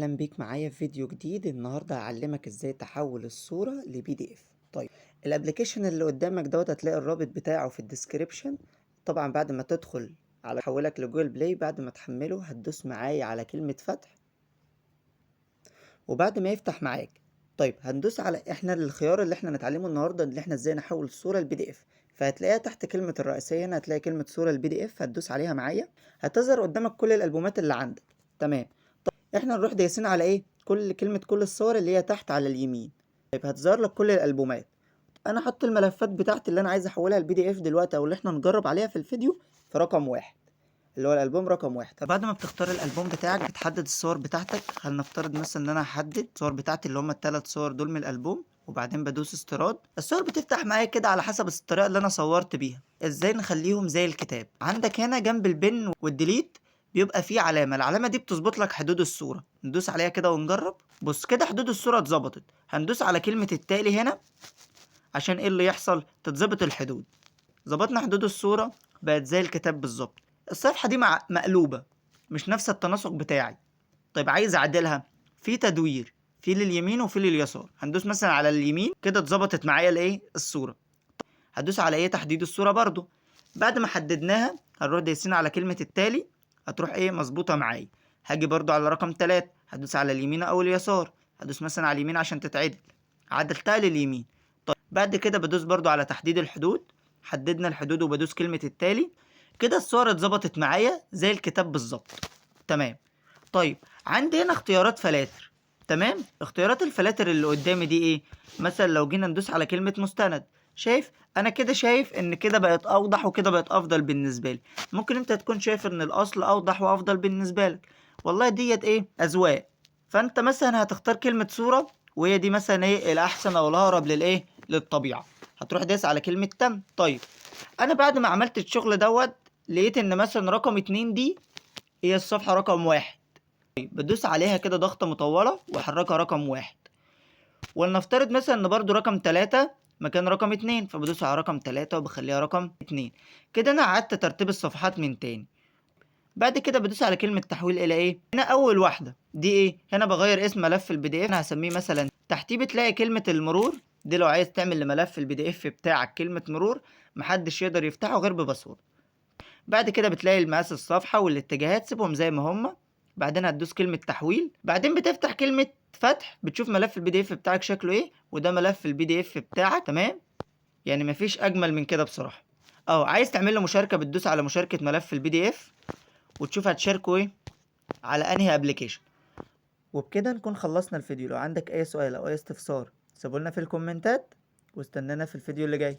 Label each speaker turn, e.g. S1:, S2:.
S1: اهلا بيك معايا في فيديو جديد. النهارده هعلمك ازاي تحول الصورة لبي دي اف. طيب، الابليكيشن اللي قدامك دوت هتلاقي الرابط بتاعه في الديسكريبشن. طبعا بعد ما تدخل على حولك لجوجل بلاي، بعد ما تحمله هتدوس معايا على كلمة فتح، وبعد ما يفتح معاك طيب هندوس على الخيار اللي احنا نتعلمه النهارده، اللي احنا ازاي نحول الصورة لبي دي اف. فهتلاقيها تحت كلمة الرئيسية هنا، هتلاقي كلمة صورة البي دي اف، هتدوس عليها معايا. هتظهر قدامك كل الالبومات اللي عندك. تمام. احنا نروح دايسين على ايه؟ كل الصور اللي هي تحت على اليمين. طيب هتظهر لك كل الالبومات. انا حط الملفات بتاعتي اللي انا عايز احولها لبي دي اف دلوقتي، او اللي احنا نجرب عليها في الفيديو، في رقم واحد، اللي هو الالبوم رقم واحد. بعد ما بتختار الالبوم بتاعك بتحدد الصور بتاعتك. هنفترض مثلا ان انا هحدد الصور بتاعتي اللي هم الثلاث صور دول من الالبوم، وبعدين بدوس استيراد. الصور بتفتح معايا كده على حسب الطريقه اللي انا صورت بيها. ازاي نخليهم زي الكتاب؟ عندك هنا جنب البن والديليت بيبقى فيه العلامه دي بتظبط لك حدود الصوره. ندوس عليها كده ونجرب. بص كده حدود الصوره اتظبطت. هندوس على كلمه التالي هنا عشان ايه اللي يحصل؟ تتظبط الحدود. ظبطنا حدود الصورة، بقت زي الكتاب بالظبط. الصفحة دي مقلوبة، مش نفس التناسق بتاعي. طيب عايز اعدلها، في تدوير، في لليمين وفي لليسار. هندوس مثلا على اليمين كده اتظبطت معايا الايه؟ الصورة. هدوس على ايه؟ تحديد الصورة برضو. بعد ما حددناها هنروح دايسين على كلمة التالي، هتروح ايه؟ مظبوطة معايا. هاجي برضو على رقم 3، هدوس على اليمين او اليسار. هدوس مثلا على اليمين عشان تتعدل، عدلتها لليمين. طيب بعد كده بدوس برضو على تحديد الحدود. حددنا الحدود وبدوس كلمة التالي. كده الصور اتظبطت معايا زي الكتاب بالظبط. تمام. طيب عندي هنا اختيارات فلاتر. تمام. اختيارات الفلاتر اللي قدامي دي ايه؟ مثلا لو جينا ندوس على كلمة مستند، شايف انا كده؟ شايف ان كده بقت اوضح وكده بقت افضل بالنسبة لي. ممكن انت تكون شايف ان الاصل اوضح وافضل بالنسبة لك. والله ديت ايه؟ اذواق. فانت مثلا هتختار كلمة صورة، وهي دي مثلا ايه الاحسن او الاقرب للايه؟ للطبيعة. هتروح دايس على كلمة تم. طيب انا بعد ما عملت الشغل دوت، لقيت ان مثلا رقم 2 دي هي الصفحة رقم 1. بدوس عليها كده ضغطة مطولة واحركها رقم 1. ولنفترض مثلا ان برضو رقم 3 مكان رقم 2، فبدوس على رقم 3 وبخليها رقم 2. كده انا قعدت ترتيب الصفحات من تاني. بعد كده بدوس على كلمة تحويل الى ايه؟ هنا اول واحدة دي ايه؟ هنا بغير اسم ملف البي دي اف. انا هسميه مثلا تحتيه بتلاقي كلمة المرور دي. لو عايز تعمل لملف البي دي اف بتاعك كلمة مرور، محدش يقدر يفتحه غير بباسورد. بعد كده بتلاقي المقاس الصفحة والاتجاهات، سيبهم زي ما هما. بعدين هتدوس كلمة تحويل، بعدين بتفتح كلمة فتح، بتشوف ملف البي دي اف بتاعك شكله ايه، وده ملف البي دي اف بتاعك. تمام. يعني مفيش اجمل من كده بصراحة. عايز تعمل له مشاركة، بتدوس على مشاركة ملف البي دي اف وتشوف هتشاركه ايه على انهي ابلكيشن. وبكده نكون خلصنا الفيديو. لو عندك اي سؤال او اي استفسار سيبولنا في الكومنتات، واستنانا في الفيديو اللي جاي.